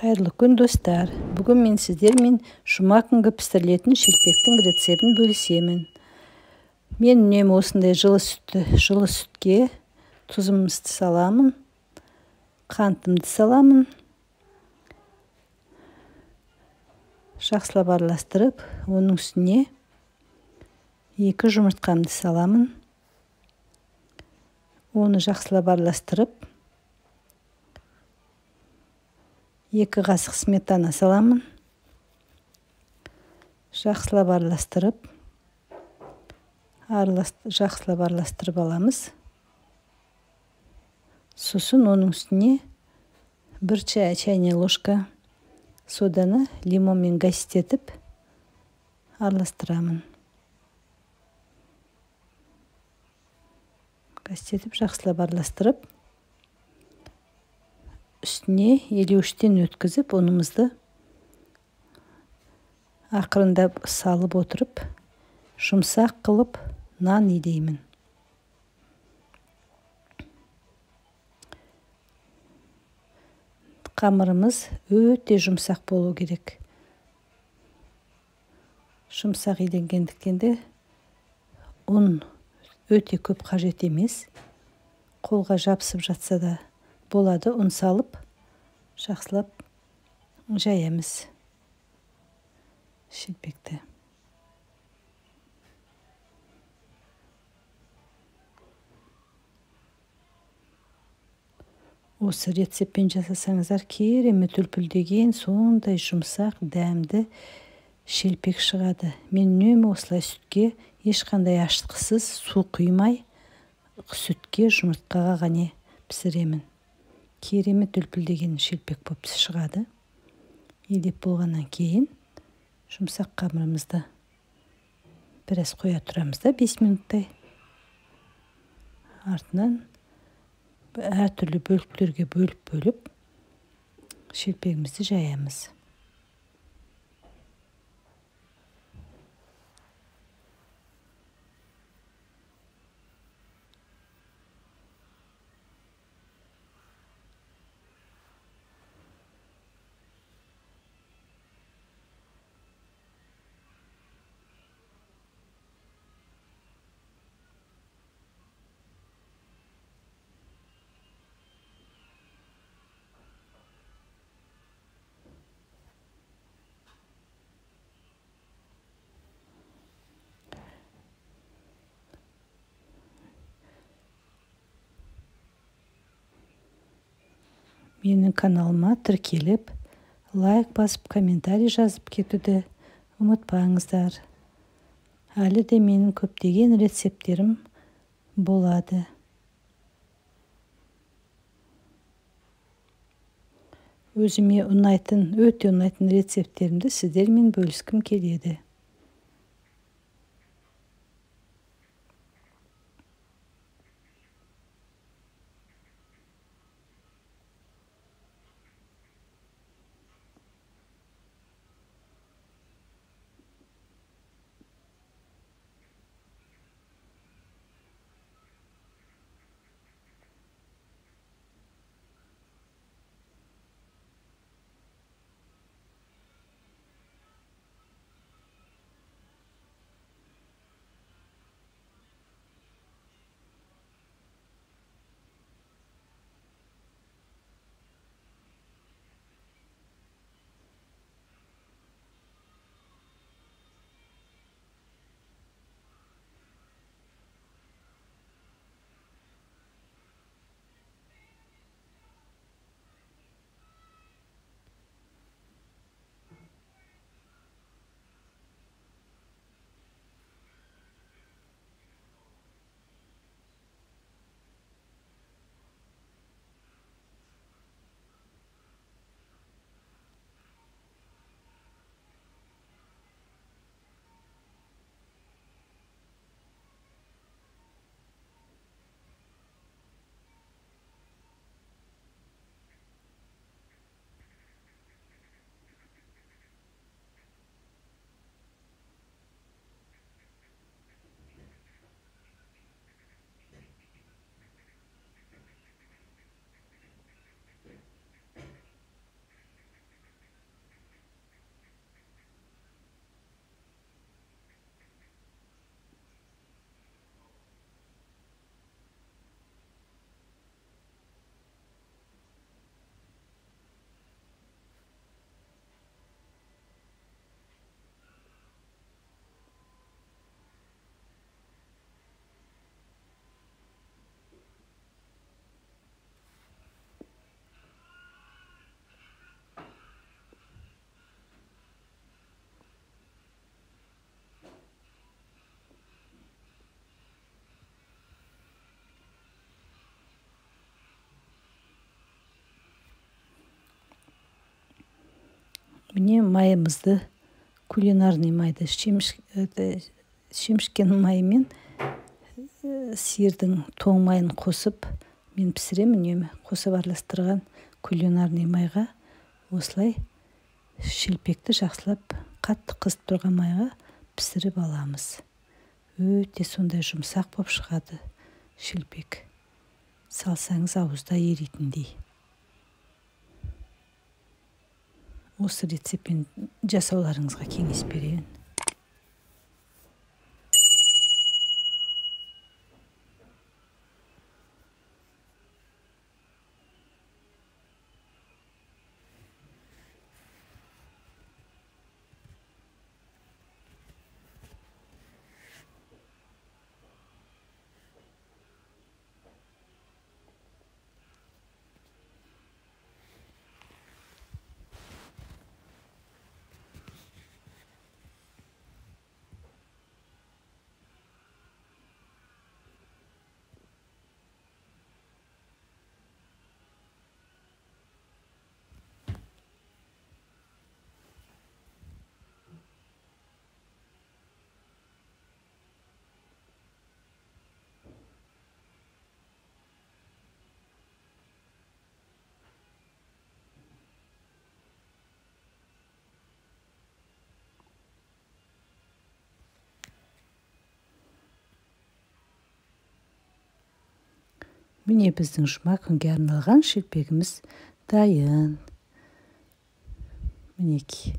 Қайырлы күн, достар. Бүгін мен сіздермен жұма күнгі пісірілетін шелпектің рецептін бөлісемін. Мен үнемі осындай жылы сүтке тұзымды саламын, қантымды саламын. Жақсылап араластырып, оның үстіне 2 жұмыртқамды саламын. Оны жақсылап араластырып, 2 қасық сметана саламын. Жақсылап араластырып аламыз. Сосын оның үстіне 1 чайная ложка соданы лимонмен гаситетіп араластырамын. Гаситетіп жақсылап араластырып, үстіне елеуіштен өткізіп, ұнымызды ақырындап салып отырып, жұмсақ қылып нан илеймін. Қамырымыз өте жұмсақ болу керек. Жұмсақ иленгендіктен де ұн өте көп қажет емес. Қолға жабысып жатса да болады. Ұн салып, жақсылап жаямыз шелпекті. Осы рецептпен жасасаңыздар, керемет үлпілдеген, сондай жұмсақ, дәмді шелпек шығады. Мен үнемі осылай сүтке ешқандай ашытқысыз, су құймай, сүтке жұмыртқаға ғана пісіремін. Керемет үлпілдеген шелпек болып шығады. Елеп болғаннан кейін жұмсақ қамырымызды біраз қоя тұрамыз да 5 минуттай. Артынан әртүрлі бөліктерге бөліп шелпегімізді жаямыз. Менің каналыма тіркеліп, лайк басып, комментарий жазып кетуді ұмытпаңыздар. Әлі де менің көптеген рецепттерім болады. Өзіме өте ұнайтын рецепттерімді сіздермен бөліскім келеді. Міне майымызды, кулинарный майды, шемішкен майымен сиырдың тоң майын қосып, мен пісіремін үнемі. Қосып араластырған кулинарный майға осылай шелпекті жақсылап қатты қызып тұрған майға пісіріп аламыз. Өте сондай жұмсақ болып шығады шелпек. Салсаңыз ауызда еритіндей. Осы рецептпен жасауларыңызға кеңес берейін. Міне біздің жұма күнге арналған шелпегіміз дайын. Мінеки.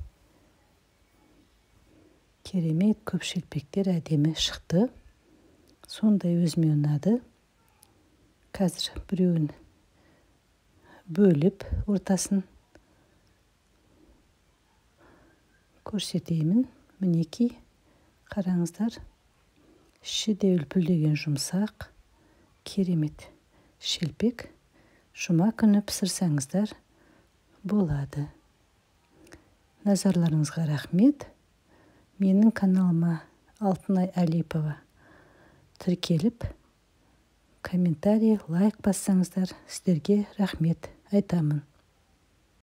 Керемет көп шелпектер әдемі шықты. Сондай өзіме ұнады. Қазір біреуін бөліп ортасын көрсетеймін. Мінеки. Қараңыздар. Іші де үлпілдеген жұмсақ. Керемет шелпек. Жұма күні пісірсеңіздер болады. Назарларыңызға рахмет. Менің каналыма Алтынай Алипова тіркеліп, комментарий, лайк бассаңыздар, сіздерге рахмет айтамын.